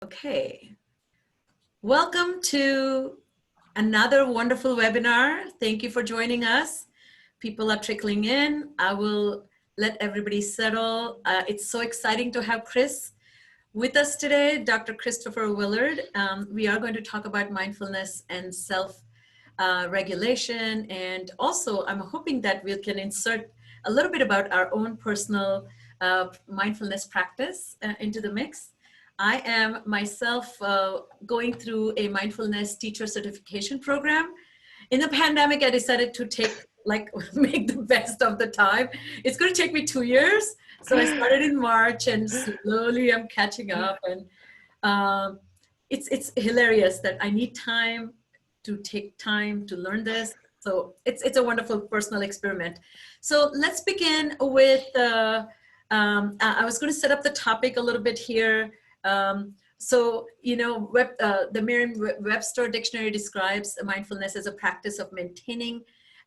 Okay, welcome to another wonderful webinar. Thank you for joining us. People are trickling in. I will let everybody settle. It's so exciting to have Chris with us today, Dr. Christopher Willard. We are going to talk about mindfulness and self-regulation. And also, I'm hoping that we can insert a little bit about our own personal mindfulness practice into the mix. I am myself going through a mindfulness teacher certification program. In the pandemic, I decided to make the best of the time. It's going to take me 2 years. So I started in March and slowly I'm catching up. And it's hilarious that I need time to take time to learn this. So it's a wonderful personal experiment. So let's begin with, I was going to set up the topic a little bit here. The Merriam-Webster dictionary describes mindfulness as a practice of maintaining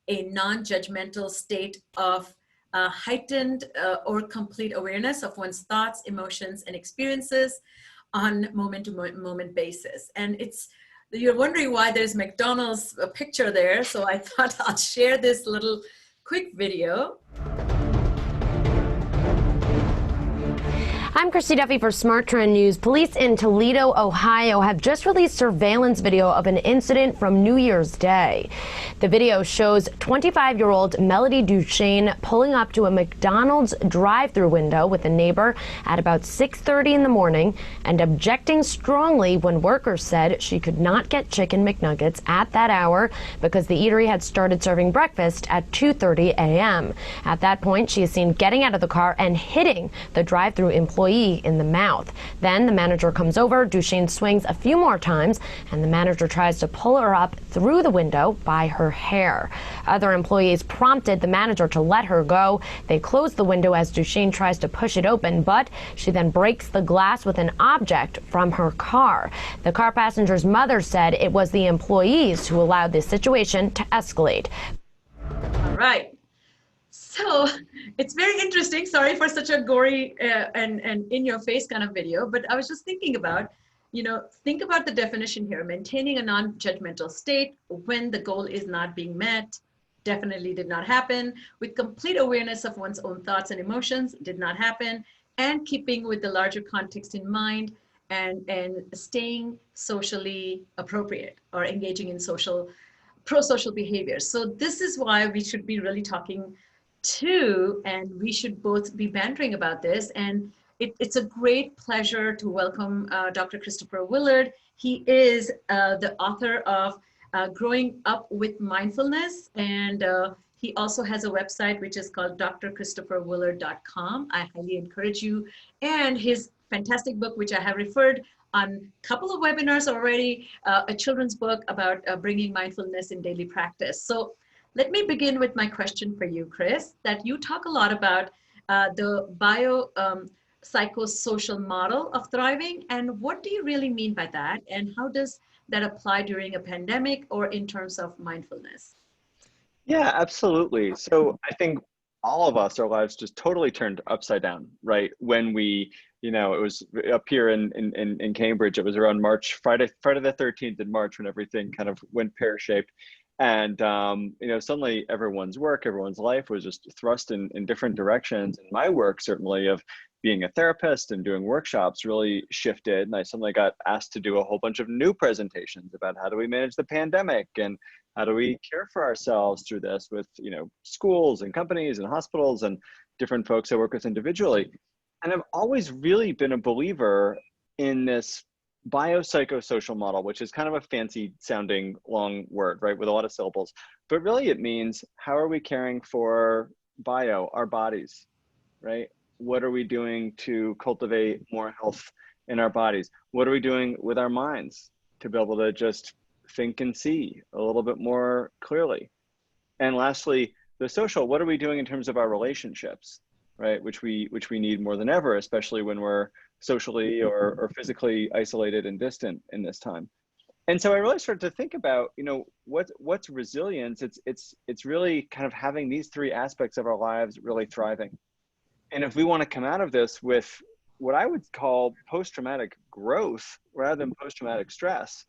a non-judgmental state of heightened or complete awareness of one's thoughts, emotions, and experiences on moment-to-moment basis. And you're wondering why there's McDonald's picture there, so I thought I'll share this little quick video. I'm Christy Duffy for Smart Trend News. Police in Toledo, Ohio have just released surveillance video of an incident from New Year's Day. The video shows 25-year-old Melody Duchesne pulling up to a McDonald's drive-thru window with a neighbor at about 6:30 in the morning and objecting strongly when workers said she could not get chicken McNuggets at that hour because the eatery had started serving breakfast at 2:30 a.m. At that point, she is seen getting out of the car and hitting the drive-thru employee in the mouth. Then the manager comes over, Duchesne swings a few more times, and the manager tries to pull her up through the window by her hair. Other employees prompted the manager to let her go. They close the window as Duchesne tries to push it open, but she then breaks the glass with an object from her car. The car passenger's mother said it was the employees who allowed this situation to escalate. All right. So it's very interesting. Sorry for such a gory and in-your-face kind of video, but I was just thinking about, think about the definition here. Maintaining a non-judgmental state when the goal is not being met definitely did not happen. With complete awareness of one's own thoughts and emotions did not happen. And keeping with the larger context in mind and staying socially appropriate or engaging in pro-social behaviors. So this is why we should be really talking and we should both be bantering about this. And it's a great pleasure to welcome Dr. Christopher Willard. He is the author of Growing Up with Mindfulness, and he also has a website which is called drchristopherwillard.com. I highly encourage you. And his fantastic book, which I have referred on a couple of webinars already, a children's book about bringing mindfulness in daily practice. So let me begin with my question for you, Chris, that you talk a lot about the biopsychosocial model of thriving. And what do you really mean by that? And how does that apply during a pandemic or in terms of mindfulness? Yeah, absolutely. So I think all of us, our lives just totally turned upside down, right? When we, it was up here in Cambridge, it was around Friday the 13th in March when everything kind of went pear-shaped. And, suddenly everyone's work, everyone's life was just thrust in different directions. And my work, certainly, of being a therapist and doing workshops really shifted. And I suddenly got asked to do a whole bunch of new presentations about how do we manage the pandemic and how do we care for ourselves through this with, schools and companies and hospitals and different folks I work with individually. And I've always really been a believer in this biopsychosocial model, which is kind of a fancy sounding long word, right, with a lot of syllables, but really it means how are we caring for our bodies, right? What are we doing to cultivate more health in our bodies? What are we doing with our minds to be able to just think and see a little bit more clearly? And lastly, the social, what are we doing in terms of our relationships, right? Which we need more than ever, especially when we're socially or physically isolated and distant in this time. And so I really started to think about, what's resilience? It's really kind of having these three aspects of our lives really thriving. And if we want to come out of this with what I would call post-traumatic growth rather than post-traumatic stress.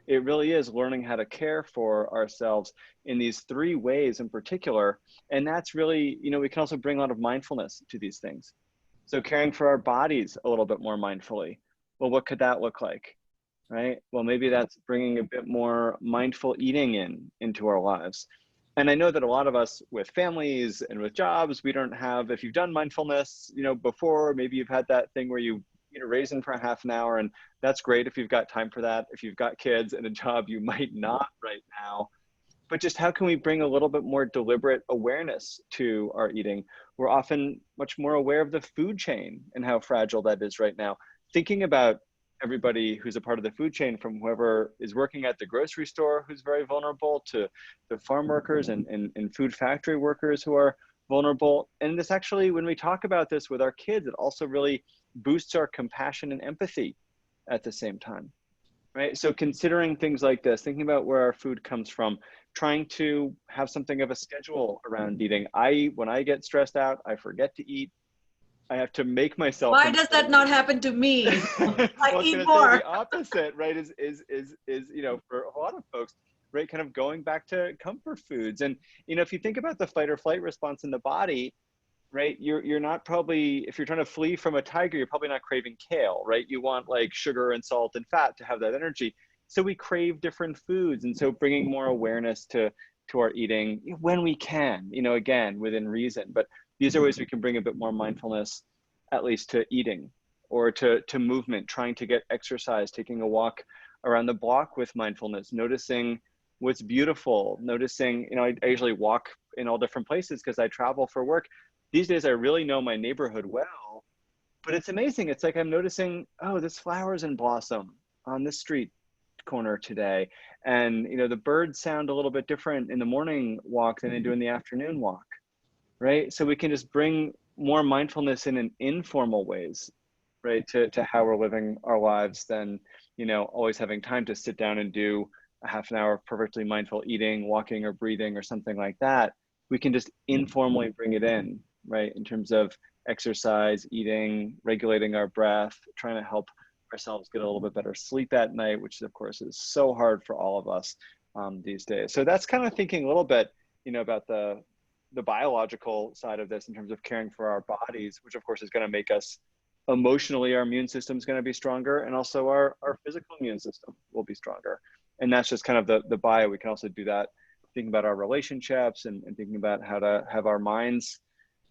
It really is learning how to care for ourselves in these three ways in particular. And that's really, you know, we can also bring a lot of mindfulness to these things. So caring for our bodies a little bit more mindfully. Well, what could that look like? Right? Well, maybe that's bringing a bit more mindful eating into our lives. And I know that a lot of us with families and with jobs, we don't have, if you've done mindfulness, you know, before, maybe you've had that thing where you eat a raisin for a half an hour, and that's great if you've got time for that. If you've got kids and a job, you might not right now. But just how can we bring a little bit more deliberate awareness to our eating? We're often much more aware of the food chain and how fragile that is right now. Thinking about everybody who's a part of the food chain, from whoever is working at the grocery store, who's very vulnerable, to the farm workers and food factory workers who are vulnerable. And this actually, when we talk about this with our kids, it also really boosts our compassion and empathy at the same time, right? So considering things like this, thinking about where our food comes from, trying to have something of a schedule around eating. When I get stressed out, I forget to eat. I have to make myself. Why does that not happen to me? Well, I was eat gonna more. say the opposite, right? Is you know, for a lot of folks, right, kind of going back to comfort foods. And you know, if you think about the fight or flight response in the body, right, you're not probably, if you're trying to flee from a tiger, you're probably not craving kale, right? You want like sugar and salt and fat to have that energy. So we crave different foods, and so bringing more awareness to our eating when we can, you know, again within reason. But these are ways we can bring a bit more mindfulness, at least to eating, or to movement, trying to get exercise, taking a walk around the block with mindfulness, noticing what's beautiful, noticing, you know, I usually walk in all different places because I travel for work. These days I really know my neighborhood well, but it's amazing. It's like I'm noticing, oh, this flower's in blossom on this street corner today. And, you know, the birds sound a little bit different in the morning walk than they do in the afternoon walk, right? So we can just bring more mindfulness in informal ways, right, to how we're living our lives than, you know, always having time to sit down and do a half an hour of perfectly mindful eating, walking or breathing or something like that. We can just informally bring it in, right, in terms of exercise, eating, regulating our breath, trying to help ourselves get a little bit better sleep at night, which of course is so hard for all of us these days. So that's kind of thinking a little bit, you know, about the biological side of this in terms of caring for our bodies, which of course is going to make us emotionally, our immune system is going to be stronger, and also our physical immune system will be stronger. And that's just kind of the bio. We can also do that thinking about our relationships and thinking about how to have our minds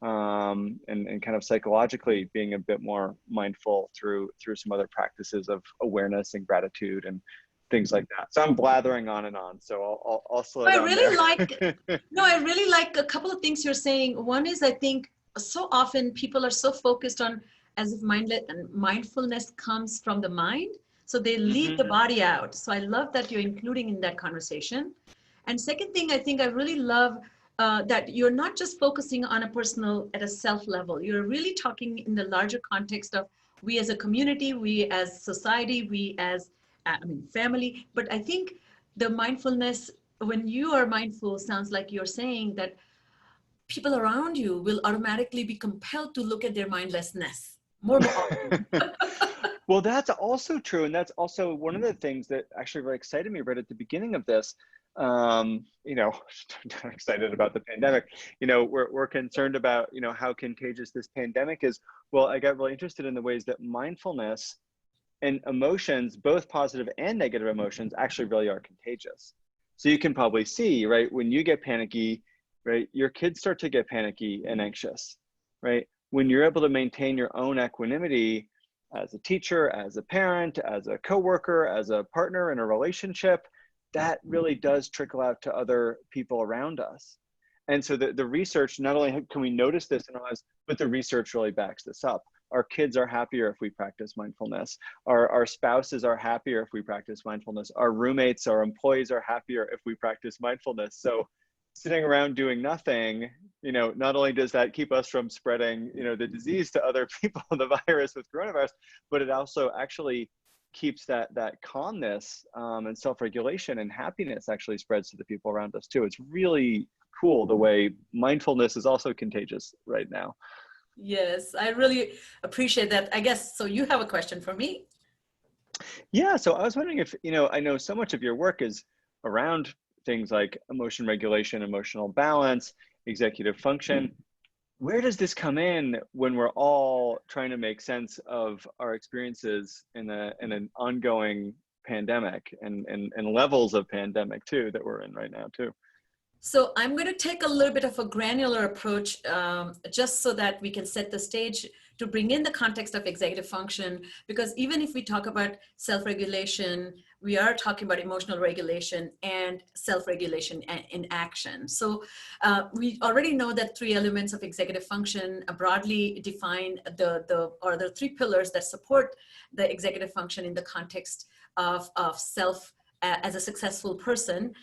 and kind of psychologically being a bit more mindful through some other practices of awareness and gratitude and things like that. So I'm blathering on and on. So I'll slow down I really like a couple of things you're saying. One is, I think so often people are so focused on as if mindfulness comes from the mind. So they leave the body out. So I love that you're including in that conversation. And second thing, I think I really love that you're not just focusing on a personal, at a self level. You're really talking in the larger context of we as a community, we as society, we as family. But I think the mindfulness, when you are mindful, sounds like you're saying that people around you will automatically be compelled to look at their mindlessness more often. Well, that's also true. And that's also one of the things that actually really excited me right at the beginning of this. You know, excited about the pandemic. You know, we're concerned about, you know, how contagious this pandemic is. Well, I got really interested in the ways that mindfulness and emotions, both positive and negative emotions, actually really are contagious. So you can probably see, right, when you get panicky, right, your kids start to get panicky and anxious, right? When you're able to maintain your own equanimity as a teacher, as a parent, as a coworker, as a partner in a relationship, that really does trickle out to other people around us. And so the research, not only can we notice this in our lives, but the research really backs this up. Our kids are happier if we practice mindfulness. Our spouses are happier if we practice mindfulness. Our roommates, our employees are happier if we practice mindfulness. So sitting around doing nothing, you know, not only does that keep us from spreading, you know, the disease to other people, the virus with coronavirus, but it also actually keeps that calmness and self-regulation and happiness actually spreads to the people around us too. It's really cool the way mindfulness is also contagious right now. Yes, I really appreciate that. I guess, so you have a question for me? Yeah, so I was wondering if, I know so much of your work is around things like emotion regulation, emotional balance, executive function. Where does this come in when we're all trying to make sense of our experiences in an ongoing pandemic and levels of pandemic too that we're in right now too? So I'm going to take a little bit of a granular approach, just so that we can set the stage to bring in the context of executive function, because even if we talk about self-regulation, we are talking about emotional regulation and self-regulation in action. So we already know that three elements of executive function broadly define the three pillars that support the executive function in the context of self as a successful person,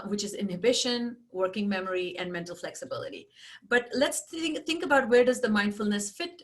which is inhibition, working memory, and mental flexibility. But let's think about where does the mindfulness fit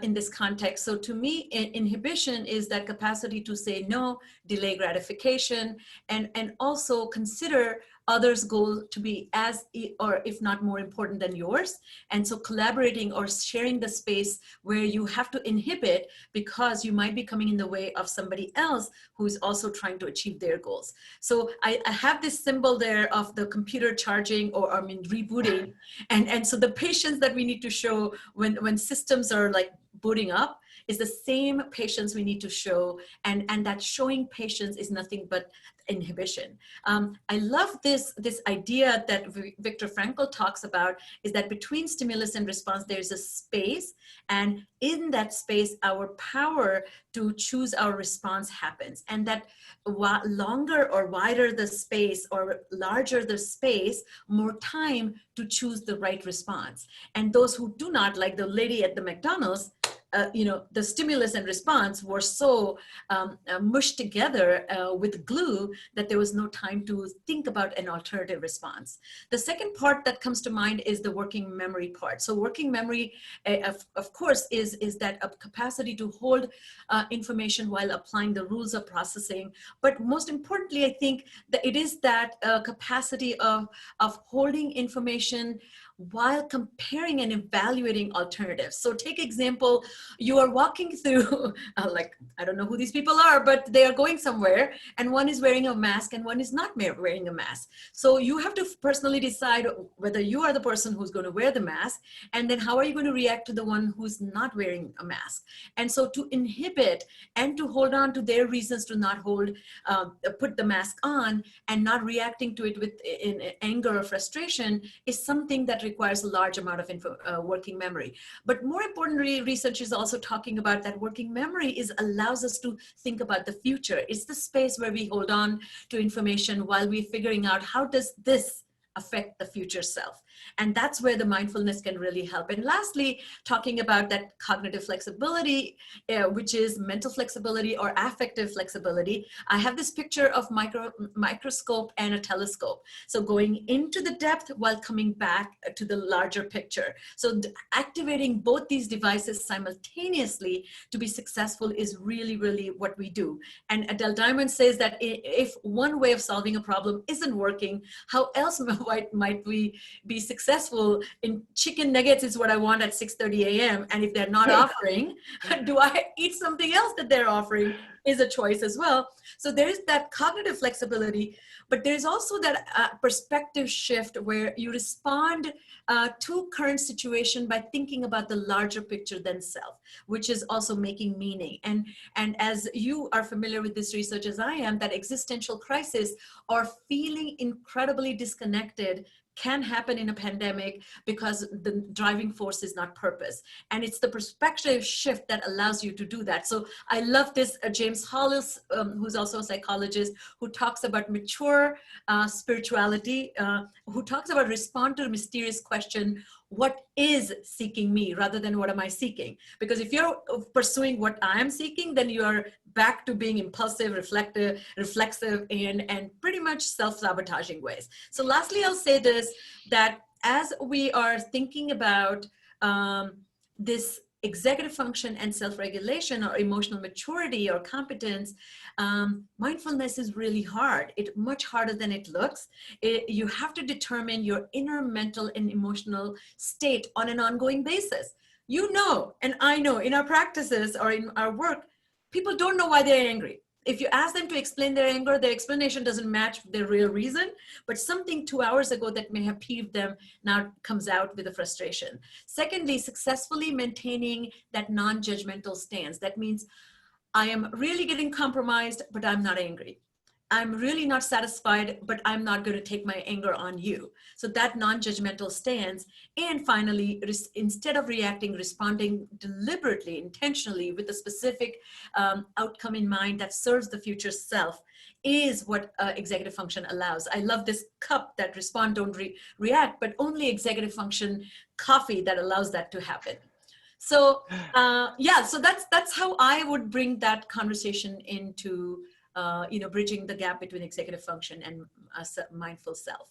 in this context. So to me, inhibition is that capacity to say no, delay gratification, and also consider others' goal to be as, or if not more important than yours. And so collaborating or sharing the space where you have to inhibit because you might be coming in the way of somebody else who is also trying to achieve their goals. So I have this symbol there of the computer charging, or I mean rebooting, and so the patience that we need to show when systems are like booting up is the same patience we need to show, and that showing patience is nothing but inhibition. I love this idea that Viktor Frankl talks about, is that between stimulus and response there's a space, and in that space our power to choose our response happens, and that longer or wider the space or larger the space, more time to choose the right response. And those who do not, like the lady at the McDonald's, the stimulus and response were so mushed together with glue that there was no time to think about an alternative response. The second part that comes to mind is the working memory part. So working memory, of course, is that capacity to hold information while applying the rules of processing. But most importantly, I think that it is that capacity of holding information while comparing and evaluating alternatives. So take example, you are walking through, like, I don't know who these people are, but they are going somewhere, and one is wearing a mask and one is not wearing a mask. So you have to personally decide whether you are the person who's going to wear the mask, and then how are you going to react to the one who's not wearing a mask. And so to inhibit and to hold on to their reasons to not put the mask on, and not reacting to it in anger or frustration, is something that requires a large amount of working memory. But more importantly, research is also talking about that working memory allows us to think about the future. It's the space where we hold on to information while we're figuring out how does this affect the future self. And that's where the mindfulness can really help. And lastly, talking about that cognitive flexibility, which is mental flexibility or affective flexibility. I have this picture of microscope and a telescope. So going into the depth while coming back to the larger picture. So activating both these devices simultaneously to be successful is really, really what we do. And Adele Diamond says that if one way of solving a problem isn't working, how else might we be successful? In chicken nuggets is what I want at 6:30 a.m. And if they're not offering, do I eat something else that they're offering? Is a choice as well. So there is that cognitive flexibility, but there's also that perspective shift where you respond to current situation by thinking about the larger picture than self, which is also making meaning. And as you are familiar with this research as I am, that existential crisis or feeling incredibly disconnected can happen in a pandemic because the driving force is not purpose. And it's the perspective shift that allows you to do that. So I love this James Hollis, who's also a psychologist, who talks about mature spirituality, who talks about respond to the mysterious question, what is seeking me rather than what am I seeking? Because if you're pursuing what I'm seeking, then you are back to being impulsive, reflexive, and pretty much self-sabotaging ways. So lastly, I'll say this, that as we are thinking about this executive function and self-regulation or emotional maturity or competence, mindfulness is really hard. It's much harder than it looks. You have to determine your inner mental and emotional state on an ongoing basis. You know, and I know in our practices or in our work, people don't know why they're angry. if you ask them to explain their anger, their explanation doesn't match their real reason, but something 2 hours ago that may have peeved them now comes out with a frustration. Secondly, successfully maintaining that non-judgmental stance. That means I am really getting compromised, but I'm not angry. I'm really not satisfied, but I'm not going to take my anger on you. So that non-judgmental stance. And finally, instead of reacting, responding deliberately, intentionally, with a specific outcome in mind that serves the future self is what executive function allows. I love this cup that respond, don't react, but only executive function coffee that allows that to happen. So yeah, so that's how I would bring that conversation into bridging the gap between executive function and mindful self.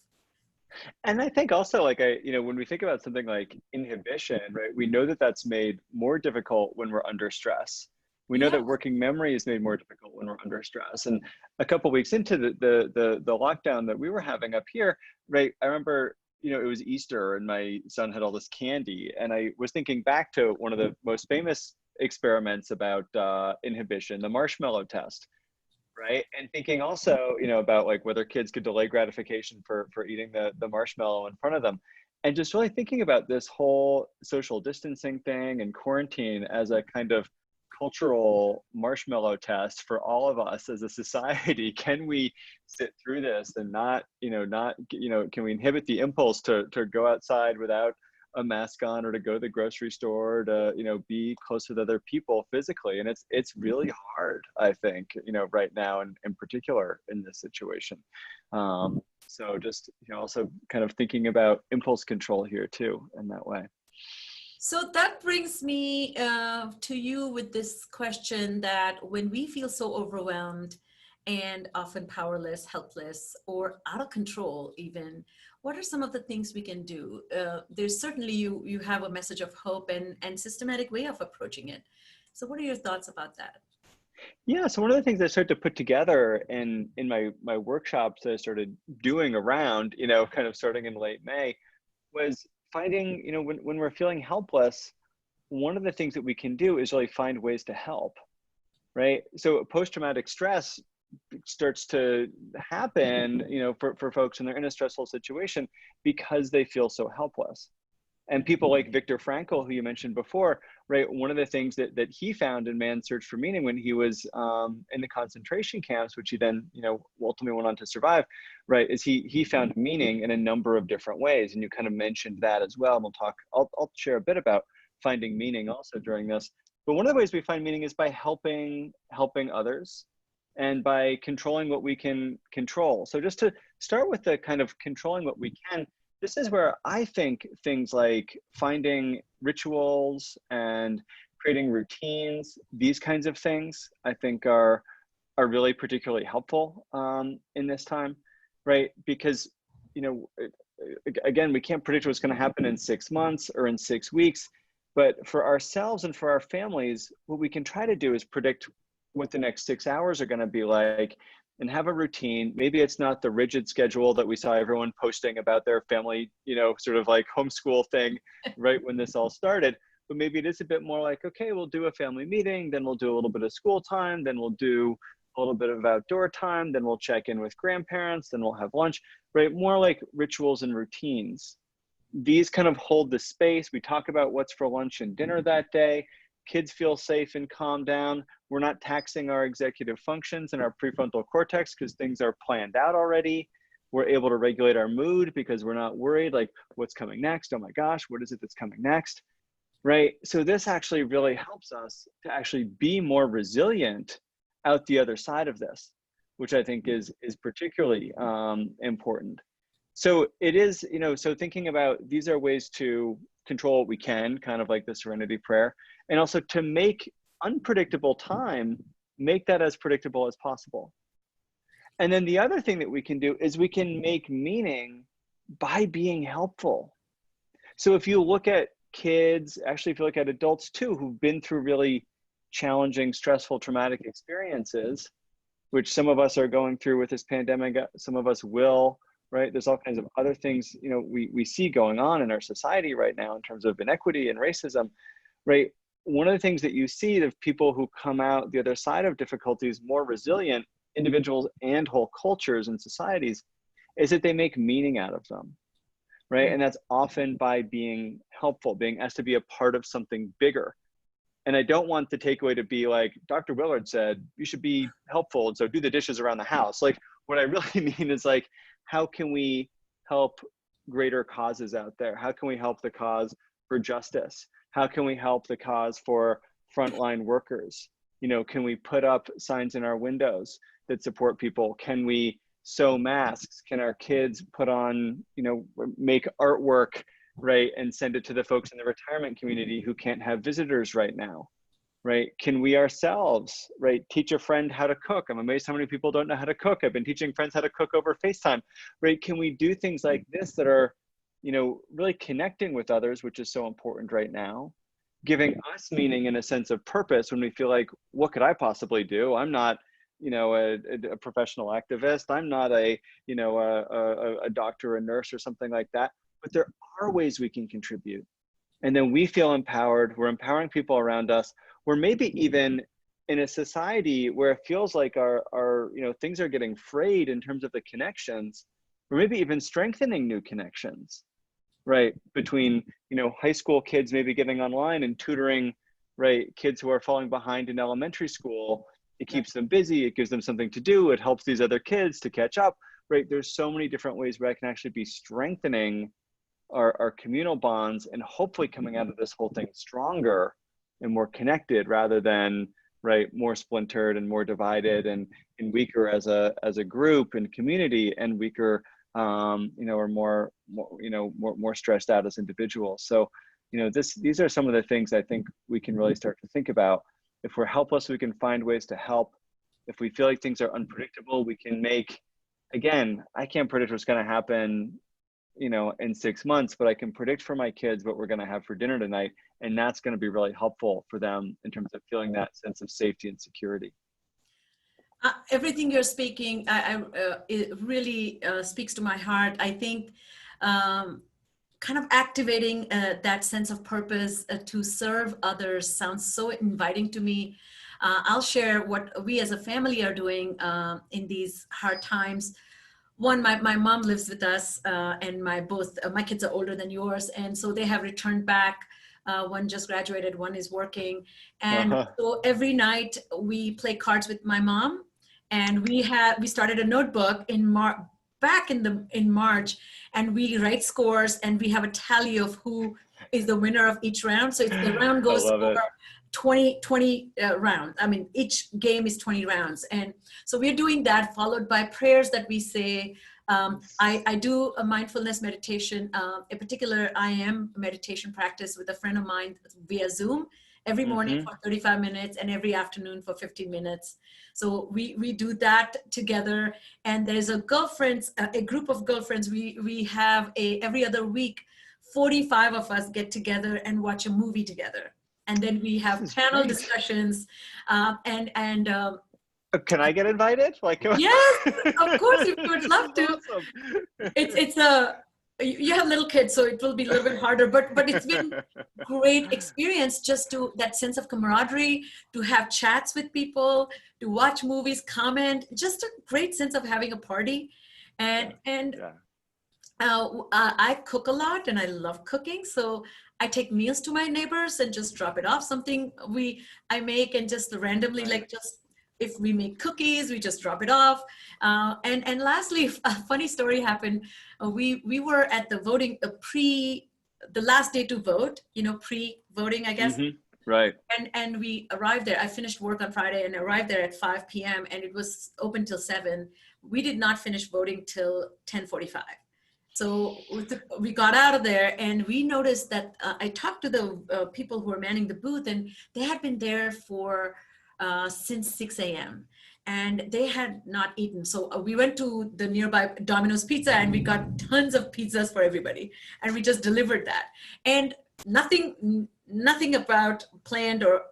And I think also, like, when we think about something like inhibition, right, we know that that's made more difficult when we're under stress. We know Yeah. that working memory is made more difficult when we're under stress. And a couple of weeks into the lockdown that we were having up here, right, I remember, it was Easter and my son had all this candy. And I was thinking back to one of the most famous experiments about inhibition, the marshmallow test. Right. And thinking also, about like whether kids could delay gratification for eating the marshmallow in front of them. And just really thinking about this whole social distancing thing and quarantine as a kind of cultural marshmallow test for all of us as a society. Can we sit through this and can we inhibit the impulse to go outside without a mask on, or to go to the grocery store, to be close with other people physically? And it's really hard, I think, right now, and in particular in this situation. So just also kind of thinking about impulse control here too in that way. So that brings me to you with this question, that when we feel so overwhelmed and often powerless, helpless, or out of control even, what are some of the things we can do? There's certainly, you have a message of hope and systematic way of approaching it. So what are your thoughts about that? Yeah, so one of the things I started to put together in my workshops that I started doing around, kind of starting in late May, was finding, when we're feeling helpless, one of the things that we can do is really find ways to help, right? So post-traumatic stress starts to happen, for folks when they're in a stressful situation because they feel so helpless. And people like Viktor Frankl, who you mentioned before, right? One of the things that he found in Man's Search for Meaning when he was in the concentration camps, which he then, ultimately went on to survive, right? Is he found meaning in a number of different ways. And you kind of mentioned that as well. And I'll share a bit about finding meaning also during this. But one of the ways we find meaning is by helping others and by controlling what we can control. So just to start with the kind of controlling what we can, this is where I think things like finding rituals and creating routines, these kinds of things, I think are really particularly helpful in this time, right? Because, again, we can't predict what's going to happen in 6 months or in 6 weeks, but for ourselves and for our families, what we can try to do is predict what the next 6 hours are going to be like, and have a routine. Maybe it's not the rigid schedule that we saw everyone posting about their family, sort of like homeschool thing right when this all started, but maybe it is a bit more like, okay, we'll do a family meeting, then we'll do a little bit of school time, then we'll do a little bit of outdoor time, then we'll check in with grandparents, then we'll have lunch, right? More like rituals and routines. These kind of hold the space. We talk about what's for lunch and dinner that day. Kids feel safe and calm down. We're not taxing our executive functions and our prefrontal cortex because things are planned out already. We're able to regulate our mood because we're not worried, like, what's coming next? Oh my gosh, what is it that's coming next? Right? So this actually really helps us to actually be more resilient out the other side of this, which I think is particularly important. So it is, so thinking about these are ways to control what we can, kind of like the serenity prayer, and also to make unpredictable time, make that as predictable as possible. And then the other thing that we can do is we can make meaning by being helpful. So if you look at kids, actually if you look at adults too, who've been through really challenging, stressful, traumatic experiences, which some of us are going through with this pandemic, some of us will, right? There's all kinds of other things, we see going on in our society right now in terms of inequity and racism, right? one of the things that you see of people who come out the other side of difficulties, more resilient individuals and whole cultures and societies, is that they make meaning out of them, right? And that's often by being helpful, being asked to be a part of something bigger. And I don't want the takeaway to be like, Dr. Willard said, you should be helpful, and so do the dishes around the house. Like, what I really mean is like, how can we help greater causes out there? How can we help the cause for justice? How can we help the cause for frontline workers? You know, can we put up signs in our windows that support people? Can we sew masks? Can our kids put on, you know, make artwork, right, and send it to the folks in the retirement community who can't have visitors right now, right? Can we ourselves, right, teach a friend how to cook? I'm amazed how many people don't know how to cook. I've been teaching friends how to cook over FaceTime, right? Can we do things like this that are, you know, really connecting with others, which is so important right now, giving us meaning and a sense of purpose when we feel like, what could I possibly do? I'm not, you know, a professional activist. I'm not a, you know, a doctor, a nurse or something like that, but there are ways we can contribute. And then we feel empowered. We're empowering people around us. We're maybe even in a society where it feels like our you know, things are getting frayed in terms of the connections. We're maybe even strengthening new connections, right? Between, you know, high school kids maybe getting online and tutoring, right, kids who are falling behind in elementary school. It keeps them busy. It gives them something to do. It helps these other kids to catch up, right? There's so many different ways where I can actually be strengthening our communal bonds and hopefully coming out of this whole thing stronger and more connected rather than, right, more splintered and more divided and weaker as a group and community, and weaker, you know, or more you know, more stressed out as individuals. So, you know, these are some of the things I think we can really start to think about. If we're helpless, we can find ways to help. If we feel like things are unpredictable, we can make, again, I can't predict what's going to happen, you know, in 6 months, but I can predict for my kids what we're going to have for dinner tonight. And that's going to be really helpful for them in terms of feeling that sense of safety and security. Everything you're speaking, it really speaks to my heart. I think kind of activating that sense of purpose to serve others sounds so inviting to me. I'll share what we as a family are doing in these hard times. One, my mom lives with us, and my kids are older than yours, and so they have returned back. One just graduated, one is working, and so every night we play cards with my mom, and we started a notebook back in March, and we write scores, and we have a tally of who is the winner of each round. So the round goes over 20 rounds. I mean, each game is 20 rounds. And so we're doing that, followed by prayers that we say. I do a mindfulness meditation, a particular IM meditation practice with a friend of mine via Zoom every morning for 35 minutes and every afternoon for 15 minutes. So we do that together. And there's a group of girlfriends. We have every other week, 45 of us get together and watch a movie together. And then we have panel discussions, can I get invited? Like, yes, of course, we would love to. Awesome. You have little kids, so it will be a little bit harder, but it's been great experience just to that sense of camaraderie, to have chats with people, to watch movies, comment, just a great sense of having a party. And I cook a lot and I love cooking. So I take meals to my neighbors and just drop it off. Something I make, and just randomly, like, just if we make cookies, we just drop it off. And lastly, a funny story happened. We were at the voting, the last day to vote, pre-voting, I guess. Right. And we arrived there. I finished work on Friday and arrived there at 5 p.m. and it was open till 7. We did not finish voting till 10:45. So we got out of there, and we noticed that I talked to the people who were manning the booth, and they had been there for since 6 a.m. and they had not eaten. So we went to the nearby Domino's Pizza, and we got tons of pizzas for everybody, and we just delivered that. And nothing about planned or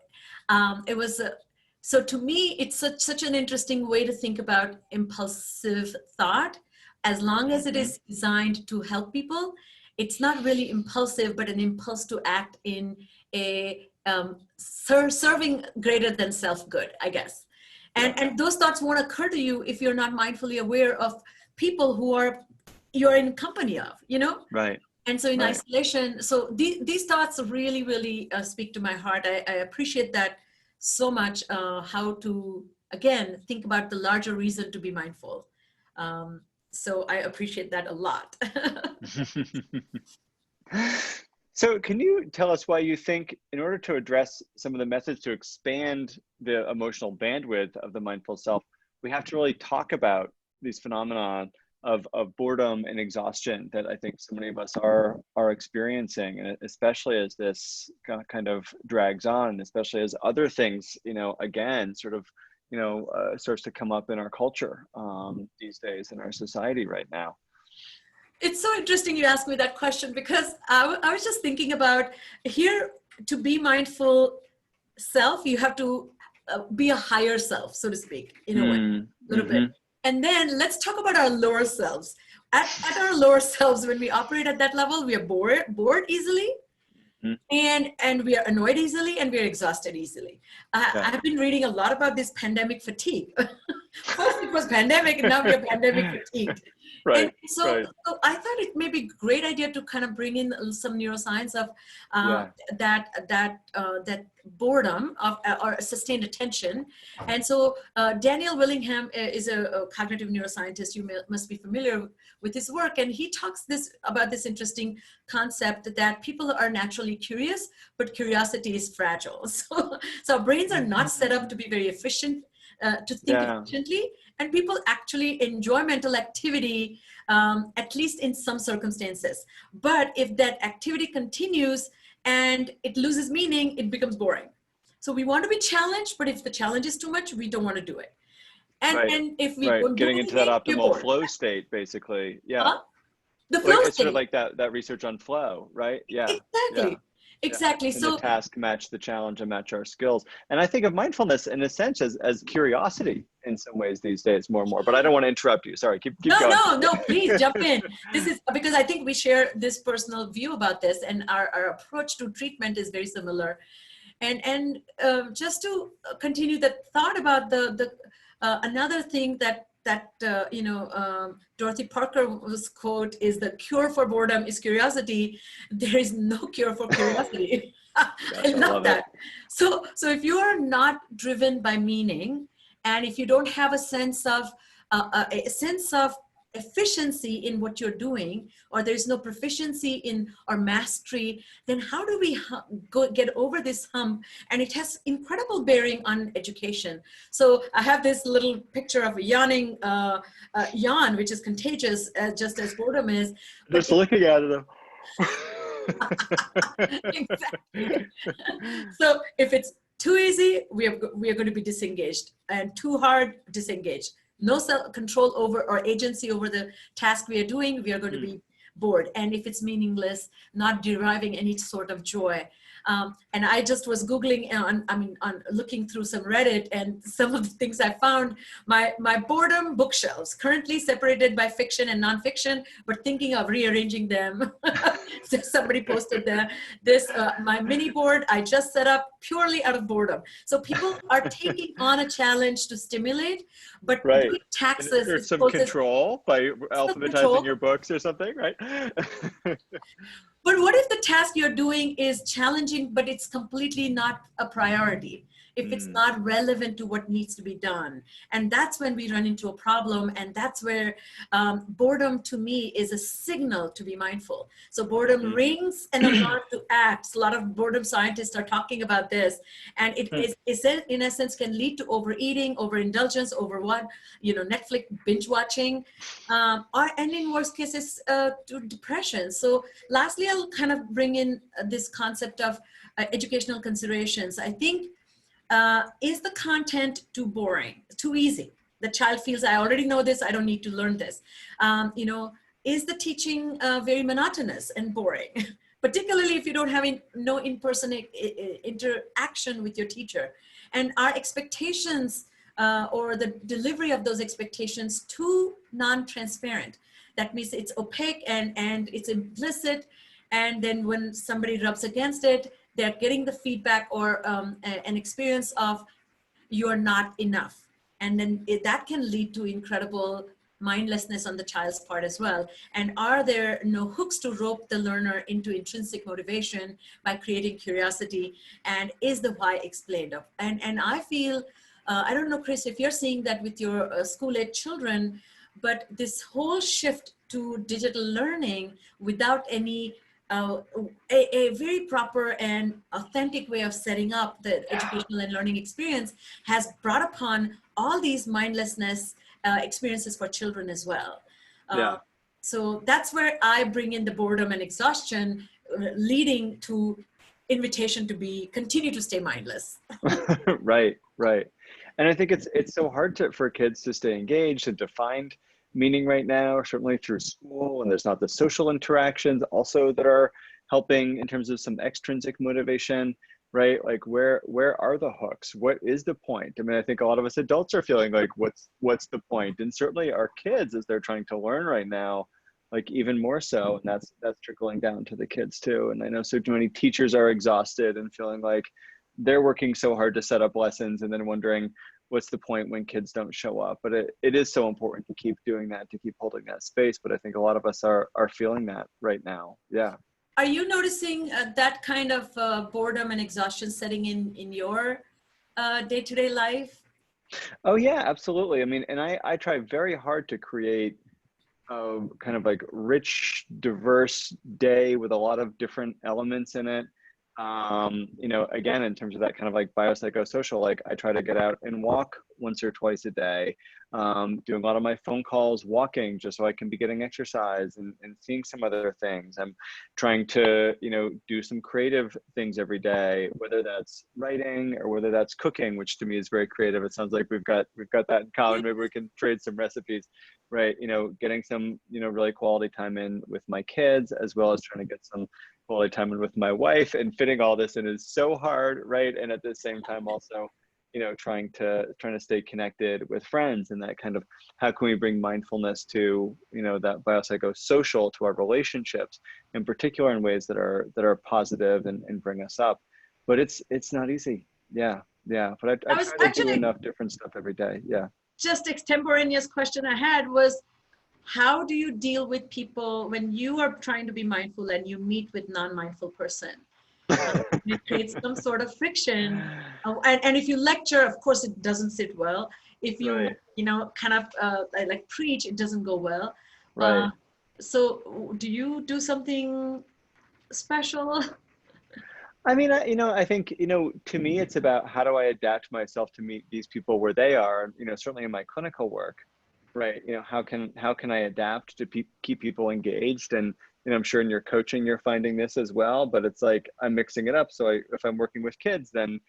it was. So to me, it's such an interesting way to think about impulsive thought. As long as it is designed to help people, it's not really impulsive, but an impulse to act in a serving greater than self-good, I guess. And those thoughts won't occur to you if you're not mindfully aware of people who you're in company of, you know? Right. And so in Right. isolation, so these thoughts really, really speak to my heart. I appreciate that so much, how to, again, think about the larger reason to be mindful. So I appreciate that a lot. So can you tell us why you think, in order to address some of the methods to expand the emotional bandwidth of the mindful self, we have to really talk about these phenomena of boredom and exhaustion that I think so many of us are experiencing, and especially as this kind of drags on, especially as other things, you know, again, sort of, you know, starts to come up in our culture these days in our society right now. It's so interesting you asked me that question, because I was just thinking about here, to be mindful self, you have to be a higher self, so to speak, in a way, a little bit. And then let's talk about our lower selves. At our lower selves, when we operate at that level, we are bored easily, and we are annoyed easily, and we are exhausted easily. I've been reading a lot about this pandemic fatigue. First it was pandemic, and now we are pandemic fatigued. Right. And so I thought it may be a great idea to kind of bring in some neuroscience of that boredom of or sustained attention. And so Daniel Willingham is a cognitive neuroscientist. You must be familiar with his work, and he talks about this interesting concept that people are naturally curious, but curiosity is fragile. So our brains are not set up to be very efficient, to think efficiently, and people actually enjoy mental activity, at least in some circumstances. But if that activity continues and it loses meaning, it becomes boring. So we want to be challenged, but if the challenge is too much, we don't want to do it. And if we don't getting do into that anything, optimal flow state, basically, the flow it's state. sort of like that research on flow, right? Exactly. And So the task match the challenge and match our skills. And I think of mindfulness in a sense as curiosity in some ways these days, more and more. But I don't want to interrupt you. Sorry, keep going. No, please jump in. This is because I think we share this personal view about this, and our approach to treatment is very similar. And just to continue the thought about the another thing that Dorothy Parker's quote is, the cure for boredom is curiosity. There is no cure for curiosity. I love that. So if you are not driven by meaning, and if you don't have a sense of efficiency in what you're doing, or there's no proficiency in or mastery, then how do we get over this hump? And it has incredible bearing on education. So I have this little picture of a yawning yawn, which is contagious, just as boredom is. Just looking at it. Exactly. So if it's too easy, we are going to be disengaged, and too hard, disengaged. No self-control over or agency over the task we are doing, we are going to be bored. And if it's meaningless, not deriving any sort of joy. And I just was Googling on looking through some Reddit, and some of the things I found, my boredom bookshelves, currently separated by fiction and nonfiction, but thinking of rearranging them. So somebody posted my mini board I just set up purely out of boredom. So people are taking on a challenge to stimulate, but doing taxes. There's some control by alphabetizing your books or something, right? But what if the task you're doing is challenging, but it's completely not a priority? If it's not relevant to what needs to be done. And that's when we run into a problem. And that's where boredom, to me, is a signal to be mindful. So boredom rings an alarm to act. A lot of boredom scientists are talking about this. And it is, in essence, can lead to overeating, overindulgence, Netflix binge watching, and in worst cases, to depression. So lastly, I'll kind of bring in this concept of educational considerations. I think, is the content too boring, too easy? The child feels, I already know this, I don't need to learn this. Is the teaching very monotonous and boring? Particularly if you don't have no in-person interaction with your teacher. And our expectations or the delivery of those expectations too non-transparent. That means it's opaque and it's implicit. And then when somebody rubs against it, they're getting the feedback or an experience of you're not enough. And then that can lead to incredible mindlessness on the child's part as well. And are there no hooks to rope the learner into intrinsic motivation by creating curiosity? And is the why explained? And I feel, I don't know, Chris, if you're seeing that with your school-age children, but this whole shift to digital learning without any a very proper and authentic way of setting up the educational and learning experience has brought upon all these mindlessness experiences for children as well. Yeah. So that's where I bring in the boredom and exhaustion, leading to invitation to continue to stay mindless. Right, right. And I think it's so hard for kids to stay engaged and to find meaning right now, certainly through school, and there's not the social interactions also that are helping in terms of some extrinsic motivation, right? Like where are the hooks? What is the point? I mean, I think a lot of us adults are feeling like what's the point? And certainly our kids, as they're trying to learn right now, like even more so, and that's trickling down to the kids too. And I know so many teachers are exhausted and feeling like they're working so hard to set up lessons and then wondering what's the point when kids don't show up. But it is so important to keep doing that, to keep holding that space. But I think a lot of us are feeling that right now. Yeah. Are you noticing that kind of boredom and exhaustion setting in your day-to-day life? Oh yeah, absolutely. I mean, and I try very hard to create a kind of like rich, diverse day with a lot of different elements in it. You know, again, in terms of that kind of like biopsychosocial, like I try to get out and walk once or twice a day, doing a lot of my phone calls, walking just so I can be getting exercise and seeing some other things. I'm trying to, you know, do some creative things every day, whether that's writing or whether that's cooking, which to me is very creative. It sounds like we've got that in common. Maybe we can trade some recipes, right? You know, getting some, you know, really quality time in with my kids, as well as trying to get some quality time in with my wife, and fitting all this in is so hard, right? And at the same time also, you know, trying to stay connected with friends, and that kind of how can we bring mindfulness to, you know, that biopsychosocial to our relationships, in particular in ways that are positive and bring us up. But it's not easy. Yeah. But I try to do enough different stuff every day. Yeah. Just extemporaneous question I had was, how do you deal with people when you are trying to be mindful and you meet with non-mindful person? It creates some sort of friction. And if you lecture, of course, it doesn't sit well. If you, Right. you know, kind of like preach, it doesn't go well. Right. So do you do something special? I mean, you know, I think, you know, to me, it's about how do I adapt myself to meet these people where they are, you know, certainly in my clinical work, right? You know, how can I adapt to keep people engaged? And, you know, I'm sure in your coaching, you're finding this as well, but it's like, I'm mixing it up. So if I'm working with kids, then,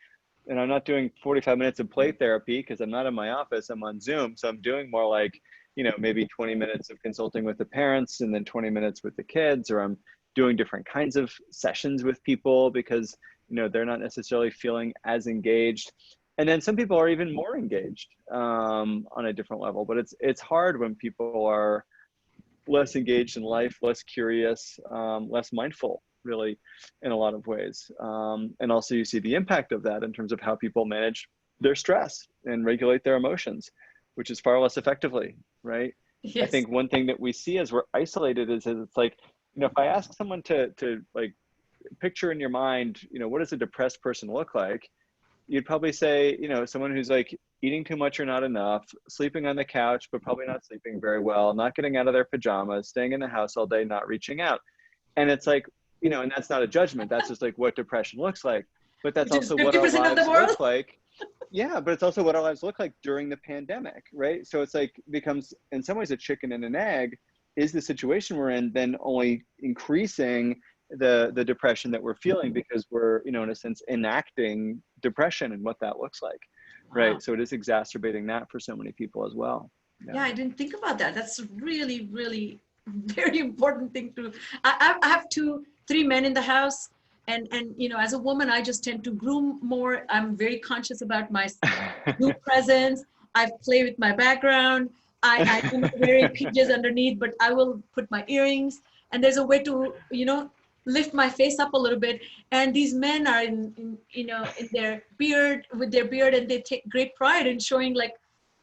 and I'm not doing 45 minutes of play therapy because I'm not in my office, I'm on Zoom. So I'm doing more like, you know, maybe 20 minutes of consulting with the parents and then 20 minutes with the kids, or I'm doing different kinds of sessions with people because, you know, they're not necessarily feeling as engaged. And then some people are even more engaged on a different level, but it's hard when people are less engaged in life, less curious, less mindful, really, in a lot of ways. And also you see the impact of that in terms of how people manage their stress and regulate their emotions, which is far less effectively, right? Yes. I think one thing that we see as we're isolated is it's like, you know, if I ask someone to like picture in your mind, you know, what does a depressed person look like? You'd probably say, you know, someone who's like eating too much or not enough, sleeping on the couch, but probably not sleeping very well, not getting out of their pajamas, staying in the house all day, not reaching out. And it's like, you know, and that's not a judgment. That's just like what depression looks like. But that's also what our 50% of the lives world. look like. Yeah, but it's also what our lives look like during the pandemic, right? So it's like becomes in some ways a chicken and an egg. Is the situation we're in then only increasing the depression that we're feeling because we're, you know, in a sense enacting depression and what that looks like, right? Wow. So it is exacerbating that for so many people as well. Yeah, I didn't think about that. That's really, really very important thing to. I have 3 men in the house, and you know, as a woman, I just tend to groom more. I'm very conscious about my new presence. I play with my background. I am wearing PJs underneath, but I will put my earrings. And there's a way to, you know, lift my face up a little bit, and these men are in their beard, with their beard, and they take great pride in showing like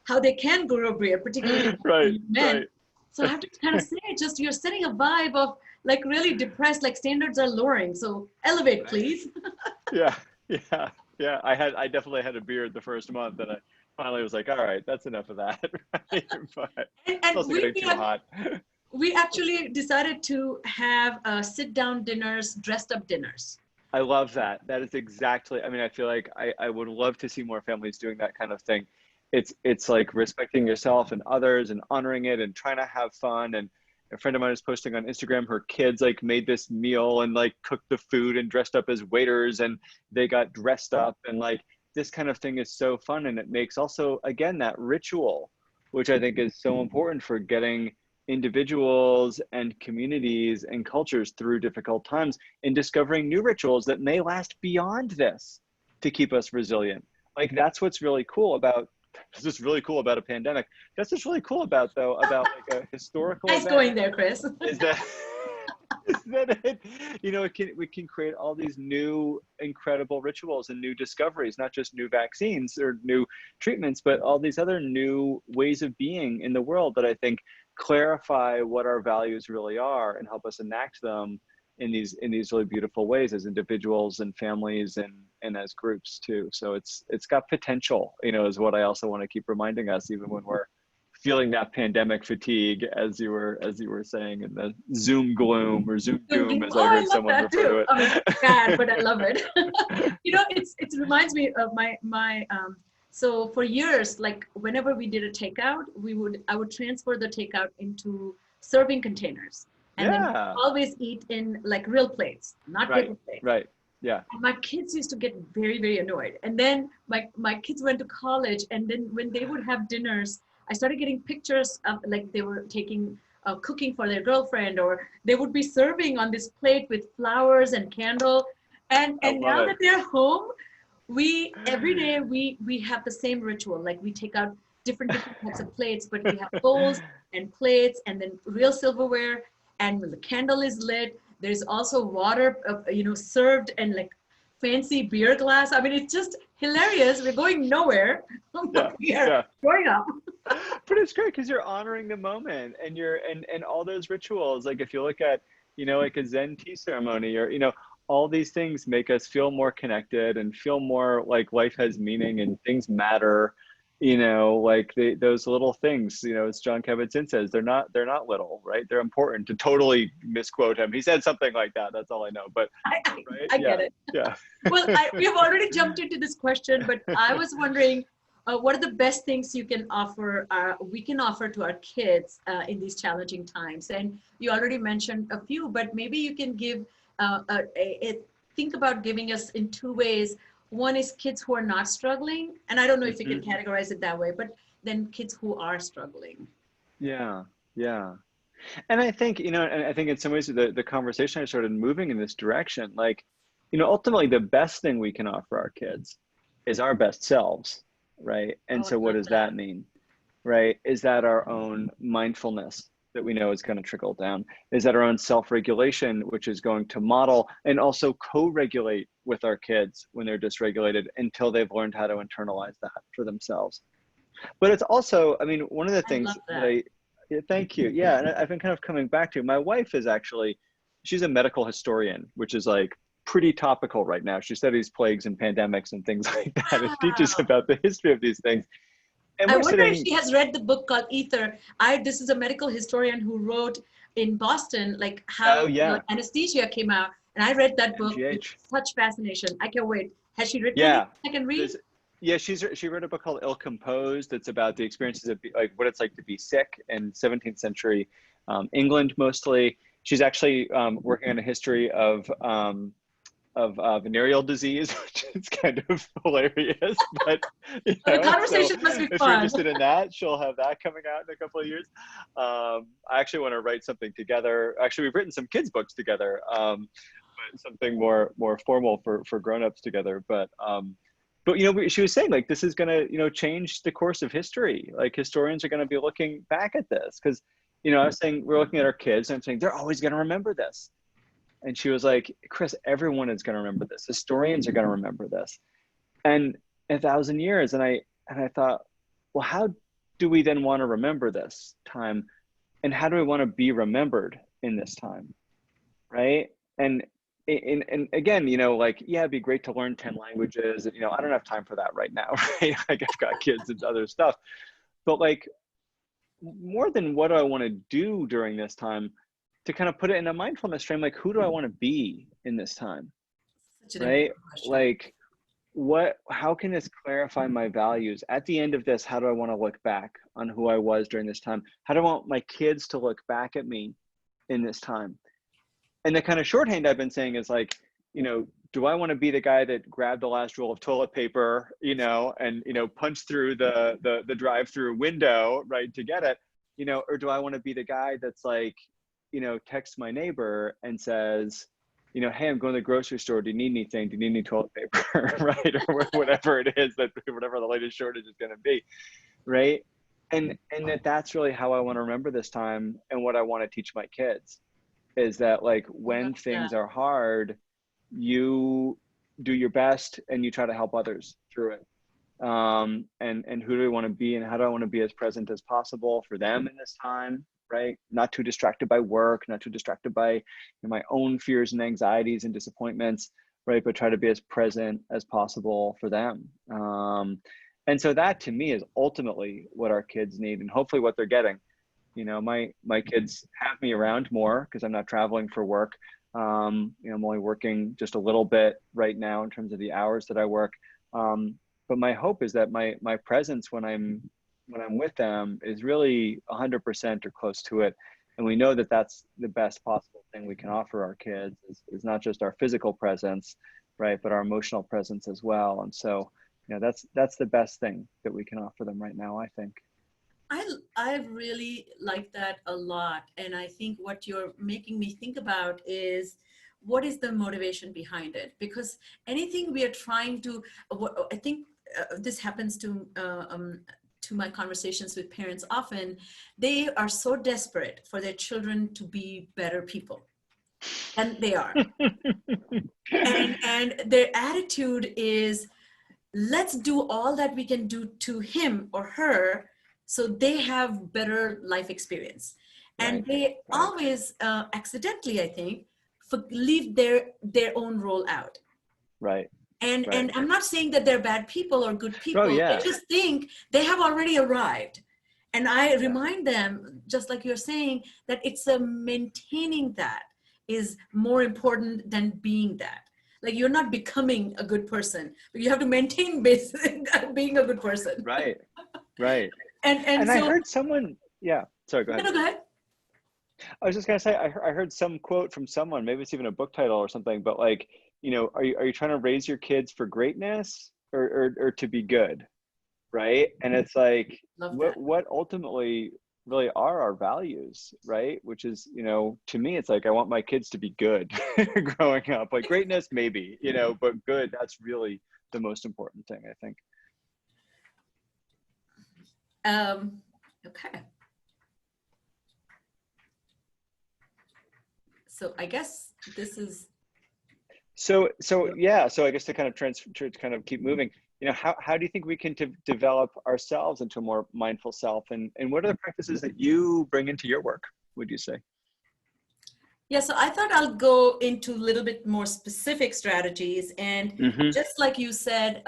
how they can grow a beard, particularly Right, men. right. So I have to kind of say, just you're setting a vibe of like really depressed, like standards are lowering. So elevate, please. Yeah, yeah, yeah. I definitely had a beard the first month, and I finally was like, all right, that's enough of that. Right? But it's And also getting too hot. we actually decided to have sit-down dinners, dressed up dinners. I love that. That is exactly, I mean, I feel like I would love to see more families doing that kind of thing. It's like respecting yourself and others and honoring it and trying to have fun. And a friend of mine is posting on Instagram, her kids like made this meal and like cooked the food and dressed up as waiters, and they got dressed up, and like this kind of thing is so fun. And it makes also, again, that ritual, which I think is so important for getting individuals and communities and cultures through difficult times, and discovering new rituals that may last beyond this to keep us resilient. Like that's what's really cool about, this is really cool about a pandemic. That's what's really cool about, though, about like a historical Nice event, going there, Chris. is that is that it, you know, we can create all these new incredible rituals and new discoveries, not just new vaccines or new treatments, but all these other new ways of being in the world that I think clarify what our values really are and help us enact them in these really beautiful ways as individuals and families and as groups too. So it's got potential, you know, is what I also want to keep reminding us, even when we're feeling that pandemic fatigue, as you were saying, and the Zoom gloom or Zoom doom, as I heard someone refer to it. I mean, bad, but I love it. You know, it reminds me of my so for years, like whenever we did a takeout, I would transfer the takeout into serving containers, and then always eat in like real plates, not paper plates. Right. Yeah. And my kids used to get very, very annoyed. And then my kids went to college, and then when they would have dinners, I started getting pictures of like they were taking cooking for their girlfriend, or they would be serving on this plate with flowers and candle. And now that they're home, every day we have the same ritual. Like we take out different types of plates, but we have bowls and plates, and then real silverware, and when the candle is lit, there's also water, served, and like fancy beer glass. I mean, it's just hilarious. We're going nowhere. Growing up. But it's great because you're honoring the moment, and and all those rituals. Like if you look at, you know, like a Zen tea ceremony, or, you know, all these things make us feel more connected and feel more like life has meaning and things matter. You know, like those little things, you know, as John Kabat-Zinn says, they're not little, right? They're important. To totally misquote him, he said something like that. That's all I know. But I get it. Yeah. Well, we have already jumped into this question, but I was wondering, what are the best things we can offer to our kids in these challenging times? And you already mentioned a few, but maybe you can give think about giving us in two ways. One is kids who are not struggling, and I don't know if you can categorize it that way, but then kids who are struggling. Yeah. And I think, you know, and I think in some ways the conversation I started moving in this direction. Like, you know, ultimately the best thing we can offer our kids is our best selves, right? And so what does that mean, right? Is that our own mindfulness that we know is going to trickle down? Is that our own self-regulation, which is going to model and also co-regulate with our kids when they're dysregulated until they've learned how to internalize that for themselves? But it's also, I mean, one of the things thank you. Yeah. And I've been kind of coming back to, my wife is actually, she's a medical historian, which is like pretty topical right now. She studies plagues and pandemics and things like that. And teaches about the history of these things. And I wonder if she has read the book called Ether. This is a medical historian who wrote in Boston, like how anesthesia came out. And I read that book with such fascination. I can't wait. Has she written anything I can read? She wrote a book called Ill Composed. It's about the experiences of like what it's like to be sick in 17th century England mostly. She's actually working on a history of venereal disease, which is kind of hilarious. But you know, the conversation must be fun. If you're interested in that, she'll have that coming out in a couple of years. I actually want to write something together. Actually, we've written some kids' books together, but something more formal for grown-ups together. But you know, she was saying like this is going to, you know, change the course of history. Like historians are going to be looking back at this because, you know, I was saying we're looking at our kids and I'm saying they're always going to remember this. And she was like, Chris, everyone is going to remember this. Historians are going to remember this. And 1,000 years. And I thought, well, how do we then want to remember this time? And how do we want to be remembered in this time? Right. And again, you know, like, yeah, it'd be great to learn 10 languages. You know, I don't have time for that right now, right? Like I've got kids and other stuff. But like, more than what do I want to do during this time, to kind of put it in a mindfulness frame, like, who do I want to be in this time? Such an Right? important question. Like, how can this clarify my values? At the end of this, how do I want to look back on who I was during this time? How do I want my kids to look back at me in this time? And the kind of shorthand I've been saying is like, you know, do I want to be the guy that grabbed the last roll of toilet paper, you know, and, you know, punched through the drive-through window, right, to get it, you know, or do I want to be the guy that's like, you know, texts my neighbor and says, you know, hey, I'm going to the grocery store. Do you need anything? Do you need any toilet paper? Right? Or whatever it is, that whatever the latest shortage is going to be, right? And that's really how I want to remember this time, and what I want to teach my kids is that, like, when things are hard, you do your best and you try to help others through it. And who do we want to be, and how do I want to be as present as possible for them in this time, right? Not too distracted by work, not too distracted by, you know, my own fears and anxieties and disappointments, right? But try to be as present as possible for them. And so that, to me, is ultimately what our kids need, and hopefully what they're getting. You know, my kids have me around more because I'm not traveling for work. You know, I'm only working just a little bit right now in terms of the hours that I work. But my hope is that my presence when I'm with them is really 100% or close to it. And we know that that's the best possible thing we can offer our kids is not just our physical presence, right, but our emotional presence as well. And so, you know, that's the best thing that we can offer them right now, I think. I really like that a lot. And I think what you're making me think about is, what is the motivation behind it? Because anything we are trying to, I think this happens to my conversations with parents often. They are so desperate for their children to be better people, and they are. and their attitude is, let's do all that we can do to him or her so they have better life experience. And they always accidentally, I think, leave their own role out. Right. And I'm not saying that they're bad people or good people. Oh, yeah. They just think they have already arrived. And I remind them, just like you're saying, that it's maintaining that is more important than being that. Like, you're not becoming a good person, but you have to maintain being a good person. Right. Right. And so, I heard someone, yeah, sorry, go ahead. No, go ahead. I was just gonna say, I heard some quote from someone, maybe it's even a book title or something, but like, you know, are you trying to raise your kids for greatness or to be good, right? And it's like, what ultimately really are our values, right? Which is, you know, to me, it's like, I want my kids to be good growing up. Like, greatness, maybe, you know, but good, that's really the most important thing, I think. Okay. So I guess this is. So yeah. So I guess to kind of keep moving, you know, how do you think we can develop ourselves into a more mindful self, and what are the practices that you bring into your work, would you say? Yeah, so I thought I'll go into a little bit more specific strategies, and just like you said,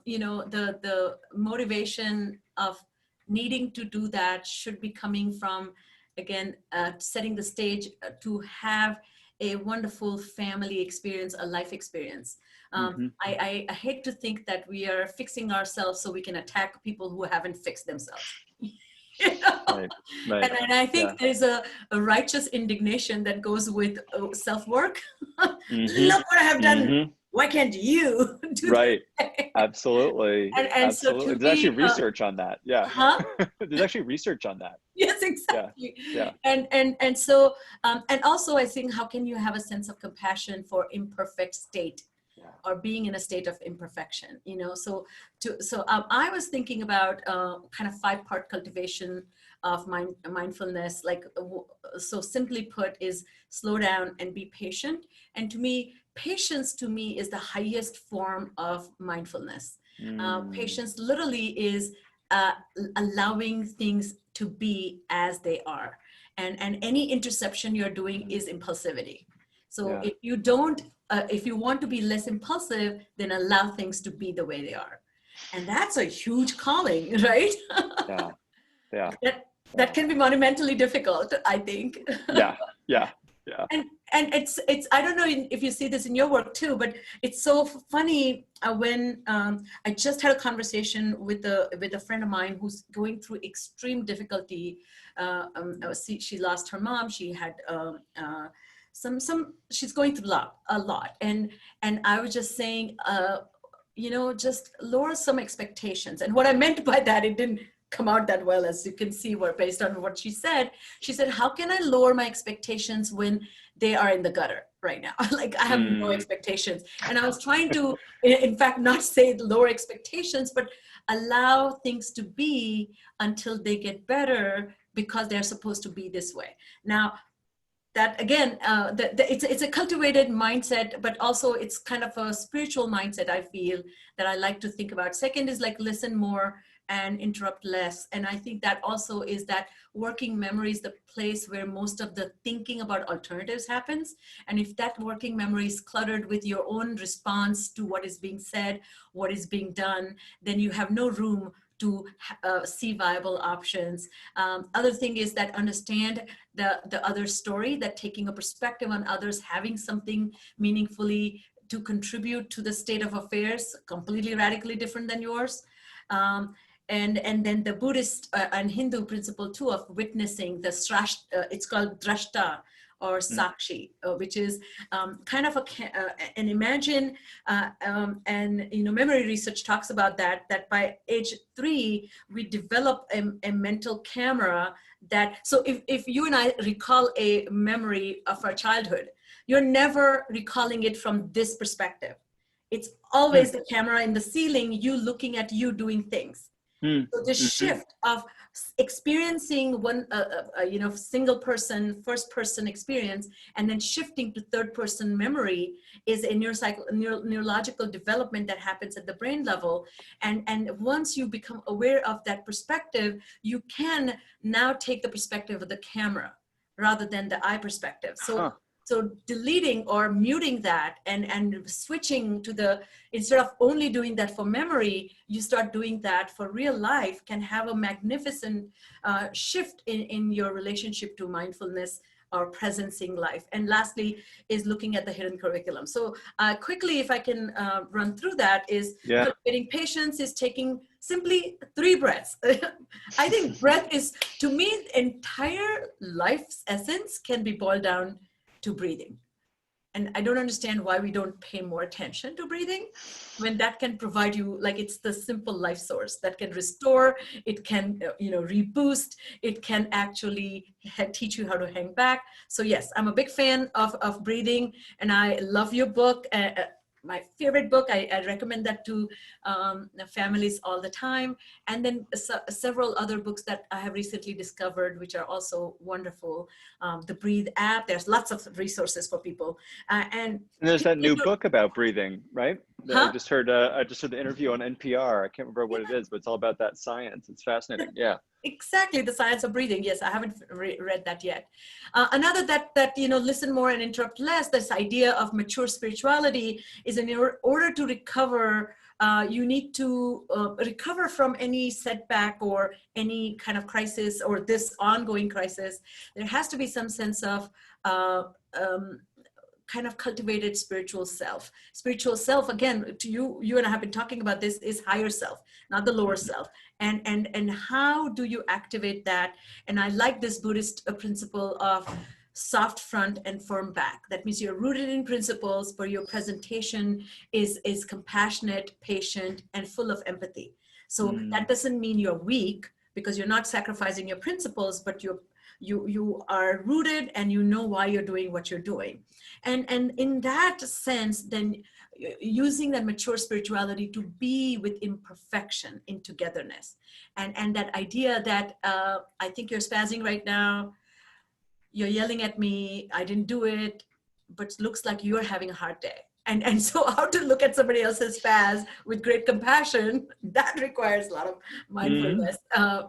you know, the motivation of needing to do that should be coming from, again, setting the stage to have a wonderful family experience, a life experience. I hate to think that we are fixing ourselves so we can attack people who haven't fixed themselves. You know? Right. And I think there's a righteous indignation that goes with self-work. Look what I have done. Why can't you do that? Absolutely. And absolutely. So to There's actually me, research on that. Yeah. There's actually research on that. Yes, exactly. Yeah. And so, and also I think, how can you have a sense of compassion for imperfect state? Or being in a state of imperfection, you know? So I was thinking about kind of 5-part cultivation of mindfulness, like, so simply put, is slow down and be patient. And to me, patience to me is the highest form of mindfulness. Patience literally is allowing things to be as they are. And any interception you're doing is impulsivity. So if you don't, if you want to be less impulsive, then allow things to be the way they are. And that's a huge calling, right? Yeah. That can be monumentally difficult, I think. Yeah. And it's I don't know if you see this in your work too, but it's so funny when I just had a conversation with a friend of mine who's going through extreme difficulty. She lost her mom. She had she's going through a lot, and I was just saying, just lower some expectations. And what I meant by that, it didn't come out that well, as you can see, based on what she said. She said, how can I lower my expectations when they are in the gutter right now? Like, I have no expectations. And I was trying to, in fact, not say lower expectations, but allow things to be until they get better, because they're supposed to be this way. Now, that again, it's a cultivated mindset, but also it's kind of a spiritual mindset, I feel, that I like to think about. Second is like, listen more and interrupt less. And I think that also is that working memory is the place where most of the thinking about alternatives happens. And if that working memory is cluttered with your own response to what is being said, what is being done, then you have no room to see viable options. Other thing is that understand the other story, that taking a perspective on others, having something meaningfully to contribute to the state of affairs, completely radically different than yours. And then the Buddhist and Hindu principle too of witnessing, it's called drashta or sakshi, which is kind of and imagine, and memory research talks about that by age 3, we develop a mental camera that, so if you and I recall a memory of our childhood, you're never recalling it from this perspective. It's always the camera in the ceiling, you looking at you doing things. So the shift of experiencing one, single person, first person experience, and then shifting to third person memory is a neurological development that happens at the brain level. And once you become aware of that perspective, you can now take the perspective of the camera rather than the eye perspective. So deleting or muting that and switching to instead of only doing that for memory, you start doing that for real life, can have a magnificent shift in your relationship to mindfulness or presencing life. And lastly is looking at the hidden curriculum. So quickly, if I can run through that, is cultivating patience is taking simply 3 breaths. I think breath is, to me, entire life's essence can be boiled down to breathing. And I don't understand why we don't pay more attention to breathing when that can provide you, like, it's the simple life source that can restore, it can, reboost, it can actually teach you how to hang back. So yes, I'm a big fan of breathing, and I love your book. My favorite book, I recommend that to families all the time. And then several other books that I have recently discovered, which are also wonderful. The Breathe app, there's lots of resources for people. And there's that new book about breathing, right? Huh? I just heard the interview on NPR. I can't remember what it is, but it's all about that science. It's fascinating. Yeah. Exactly, the science of breathing. Yes, I haven't read that yet. Another that listen more and interrupt less. This idea of mature spirituality is, in order to recover, you need to recover from any setback or any kind of crisis or this ongoing crisis. There has to be some sense of kind of cultivated spiritual self. Spiritual self, again, to you and I have been talking about this, is higher self, not the lower self. And how do you activate that? And I like this Buddhist principle of soft front and firm back. That means you're rooted in principles, but your presentation is compassionate, patient, and full of empathy. So that doesn't mean you're weak, because you're not sacrificing your principles, but you are rooted and you know why you're doing what you're doing. And in that sense, then using that mature spirituality to be with imperfection in togetherness. And that idea that I think you're spazzing right now, you're yelling at me, I didn't do it, but it looks like you're having a hard day. And so how to look at somebody else's spaz with great compassion, that requires a lot of mindfulness.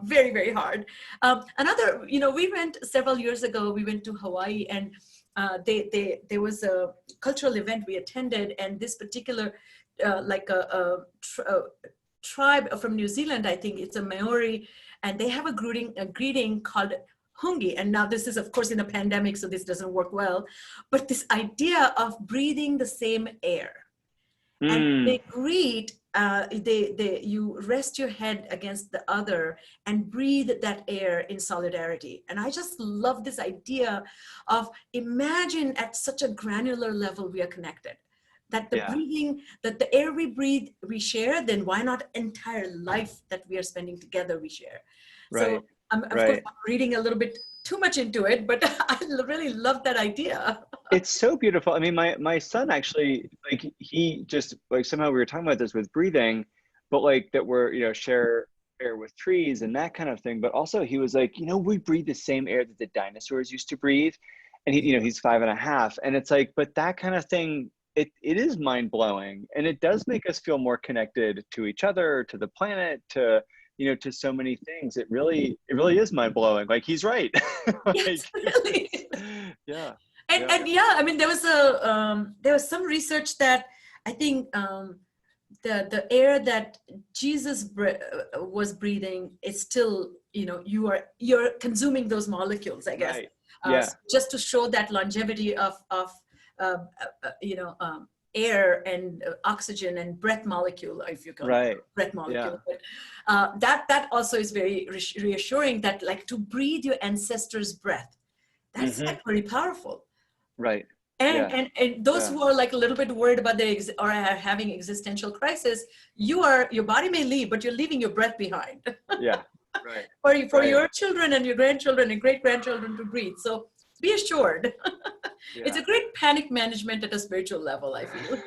Very, very hard. Another, we went several years ago, we went to Hawaii, and there was a cultural event we attended, and this particular, tribe from New Zealand, I think it's a Maori, and they have a greeting called hungi. And now this is, of course, in a pandemic, so this doesn't work well. But this idea of breathing the same air. And they greet, you rest your head against the other and breathe that air in solidarity. And I just love this idea of, imagine at such a granular level we are connected. That the breathing, that the air we breathe, we share, then why not entire life that we are spending together, we share. Right. So of course, I'm reading a little bit too much into it, but I really love that idea. It's so beautiful. I mean, my son actually, like, he just, like, somehow we were talking about this with breathing, but like that we're, share air with trees and that kind of thing. But also he was like, we breathe the same air that the dinosaurs used to breathe. And he's 5.5. And it's like, but that kind of thing, it is mind blowing. And it does make us feel more connected to each other, to the planet, to so many things. It really is mind blowing. Like, he's right. Yes, really. Yeah. And I mean, there was some research that I think the air that Jesus was breathing is still, you're consuming those molecules, I guess. Right. So just to show that longevity of air and oxygen and breath molecule, if you call it breath molecule. Yeah. But that also is very reassuring, that like to breathe your ancestors' breath, that's like very powerful. Right. And those who are like a little bit worried about or are having existential crisis, your body may leave, but you're leaving your breath behind. Yeah. Right. For your children and your grandchildren and great-grandchildren to breathe. So be assured. It's a great panic management at a spiritual level, I feel.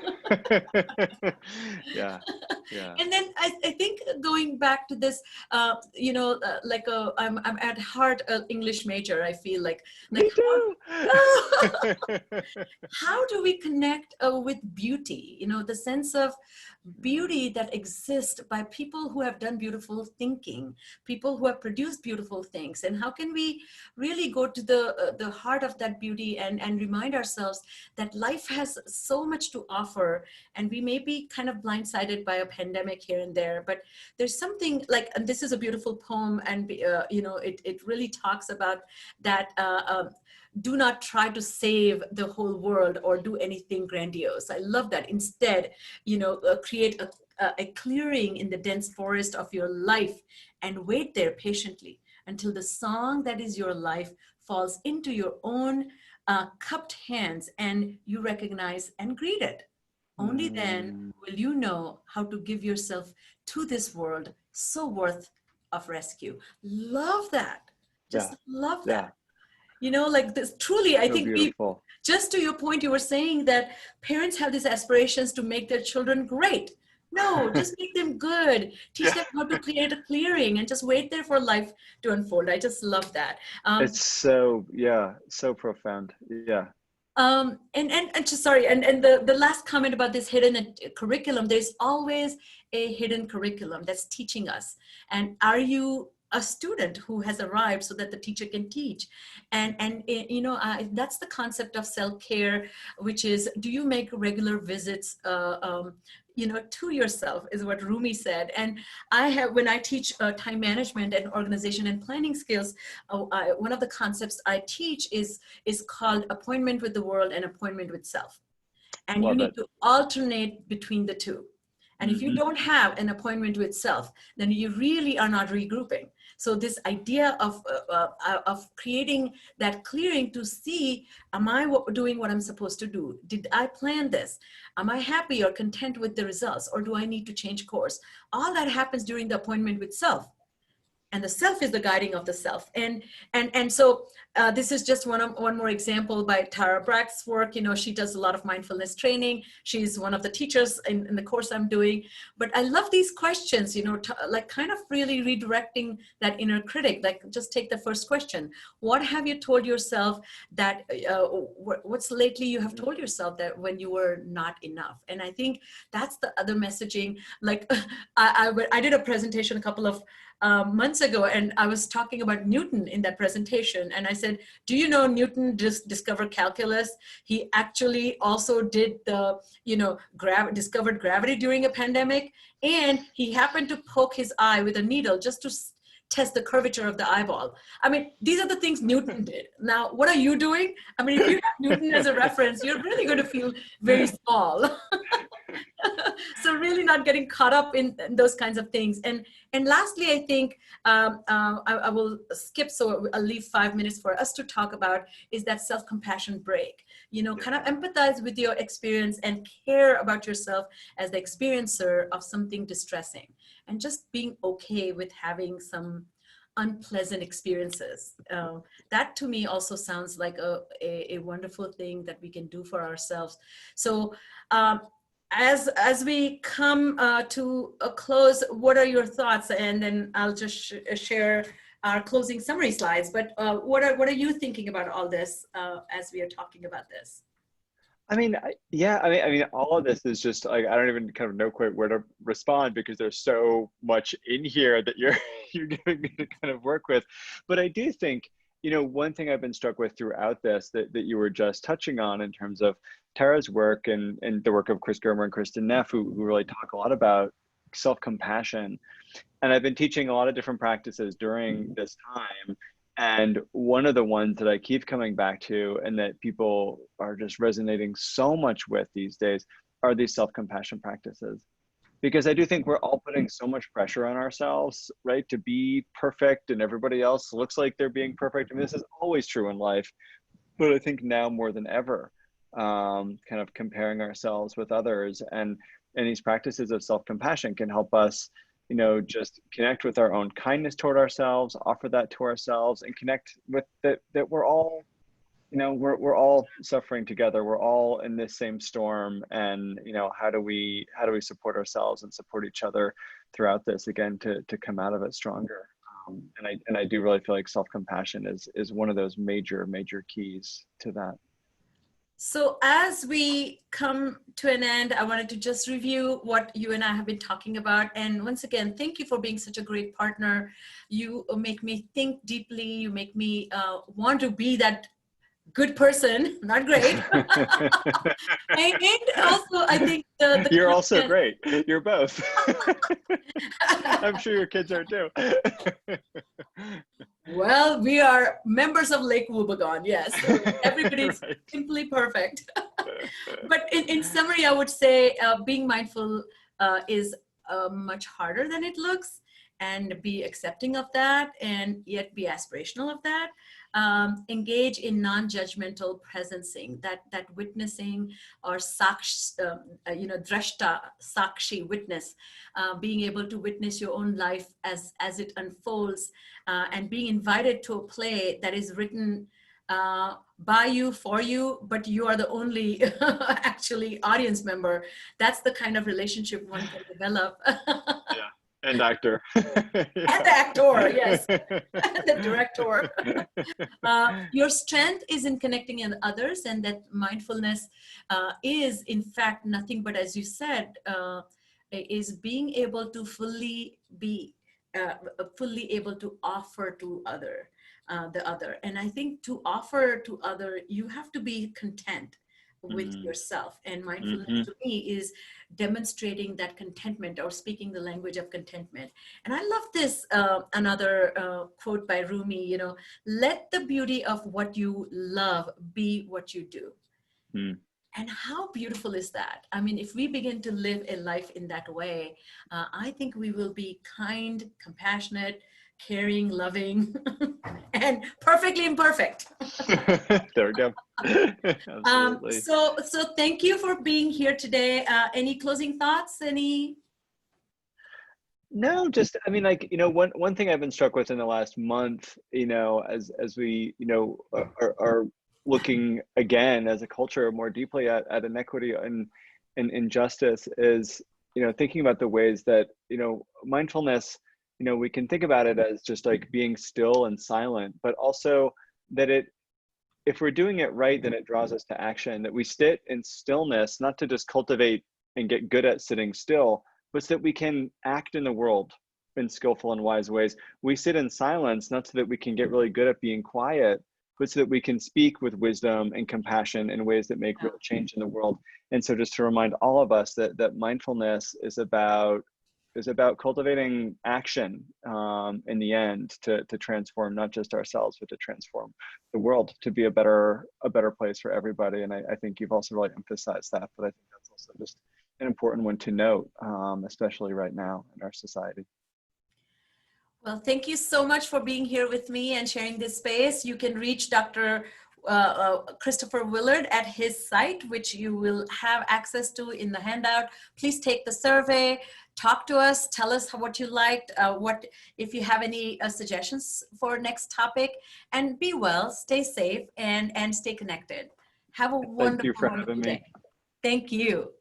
Yeah. And then I think going back to this, I'm at heart an English major. I feel like Me too. How do we connect with beauty? The sense of beauty that exists by people who have done beautiful thinking, people who have produced beautiful things, and how can we really go to the heart of that beauty and remind ourselves that life has so much to offer, and we may be kind of blindsided by a pandemic here and there, but there's something like, and this is a beautiful poem, and it really talks about that. Do not try to save the whole world or do anything grandiose. I love that. Instead, create a clearing in the dense forest of your life and wait there patiently until the song that is your life falls into your own cupped hands and you recognize and greet it. Only then will you know how to give yourself to this world so worth of rescue. Love that. Just love that. Like this, truly, I think just to your point, you were saying that parents have these aspirations to make their children great. No, just make them good. Teach them how to create a clearing and just wait there for life to unfold. I just love that. It's so profound. Yeah. And just sorry, and the last comment about this hidden curriculum, there's always a hidden curriculum that's teaching us. And are you a student who has arrived so that the teacher can teach? And that's the concept of self-care, which is, do you make regular visits to yourself, is what Rumi said. And when I teach time management and organization and planning skills, one of the concepts I teach is called appointment with the world and appointment with self. And you need to alternate between the two. And if you don't have an appointment with self, then you really are not regrouping. So this idea of creating that clearing to see, am I doing what I'm supposed to do? Did I plan this? Am I happy or content with the results? Or do I need to change course? All that happens during the appointment with self. and the self is the guiding of the self. And so this is just one more example by Tara Brach's work. You know, she does a lot of mindfulness training. She's one of the teachers in the course I'm doing. But I love these questions, you know, like kind of really redirecting that inner critic. Like, just take the first question. What have you told yourself that, what's lately you have told yourself that when you were not enough? And I think that's the other messaging. Like, I did a presentation a couple of months ago, and I was talking about Newton in that presentation. And I said, do you know Newton just discovered calculus? He actually also did the, you know, discovered gravity during a pandemic. And he happened to poke his eye with a needle just to test the curvature of the eyeball. I mean, these are the things Newton did. Now, what are you doing? I mean, if you have Newton as a reference, you're really going to feel very small. So really not getting caught up in those kinds of things. And lastly, I think I will skip, so I'll leave 5 minutes for us to talk about, is that self-compassion break. You know, kind of empathize with your experience and care about yourself as the experiencer of something distressing, and just being okay with having some unpleasant experiences. That to me also sounds like a wonderful thing that we can do for ourselves. So as we come to a close, what are your thoughts? And then I'll just share our closing summary slides. But what are you thinking about all this as we are talking about this? I mean, I mean, all of this is just like, I don't even kind of know quite where to respond, because there's so much in here that you're giving me to kind of work with. But I do think, you know, one thing I've been struck with throughout this that you were just touching on in terms of Tara's work and the work of Chris Germer and Kristen Neff, who really talk a lot about self-compassion. And I've been teaching a lot of different practices during this time. And one of the ones that I keep coming back to, and that people are just resonating so much with these days, are these self-compassion practices. Because I do think we're all putting so much pressure on ourselves, right, to be perfect, and everybody else looks like they're being perfect. I mean, this is always true in life, but I think now more than ever, kind of comparing ourselves with others, and these practices of self-compassion can help us, you know, just connect with our own kindness toward ourselves, offer that to ourselves, and connect with that we're all, you know, we're all suffering together. We're all in this same storm, and, you know, how do we support ourselves and support each other throughout this, again, to come out of it stronger. And I do really feel like self-compassion is one of those major keys to that. So as we come to an end, I wanted to just review what you and I have been talking about. And once again, thank you for being such a great partner. You make me think deeply. You make me want to be that good person, not great. And also, I think you're also great. You're both. I'm sure your kids are too. Well, we are members of Lake Wobegon, yes. So everybody's Right. simply perfect. But in summary, I would say being mindful is much harder than it looks, and be accepting of that, and yet be aspirational of that. Engage in non-judgmental presencing, that witnessing, or drashta, sakshi, witness, being able to witness your own life as it unfolds, and being invited to a play that is written by you, for you, but you are the only actually audience member. That's the kind of relationship one can develop. Yeah. And actor. And the actor, yes. And the director. Your strength is in connecting with others, and that mindfulness is, in fact, nothing but, as you said, is being able to fully able to offer to the other. And I think to offer to other, you have to be content with yourself. And mindfulness to me is demonstrating that contentment, or speaking the language of contentment. And I love this, another quote by Rumi, you know, let the beauty of what you love be what you do. And how beautiful is that? I mean, if we begin to live a life in that way, I think we will be kind, compassionate, caring, loving, and perfectly imperfect. There we go. Absolutely. So thank you for being here today. Any closing thoughts? No, just, I mean, like, one thing I've been struck with in the last month, as we, are looking again as a culture more deeply at inequity and injustice is, thinking about the ways that, mindfulness, we can think about it as just like being still and silent, but also that if we're doing it right, then it draws us to action, that we sit in stillness, not to just cultivate and get good at sitting still, but so that we can act in the world in skillful and wise ways. We sit in silence, not so that we can get really good at being quiet, but so that we can speak with wisdom and compassion in ways that make real change in the world. And so just to remind all of us that mindfulness is about cultivating action in the end to transform not just ourselves, but to transform the world to be a better place for everybody. And I think you've also really emphasized that, but I think that's also just an important one to note, especially right now in our society. Well, thank you so much for being here with me and sharing this space. You can reach Dr. Christopher Willard at his site, which you will have access to in the handout. Please take the survey, talk to us, tell us what you liked, if you have any suggestions for next topic, and be well, stay safe, and stay connected. Have a Thank you wonderful, for wonderful having me. day. Thank you.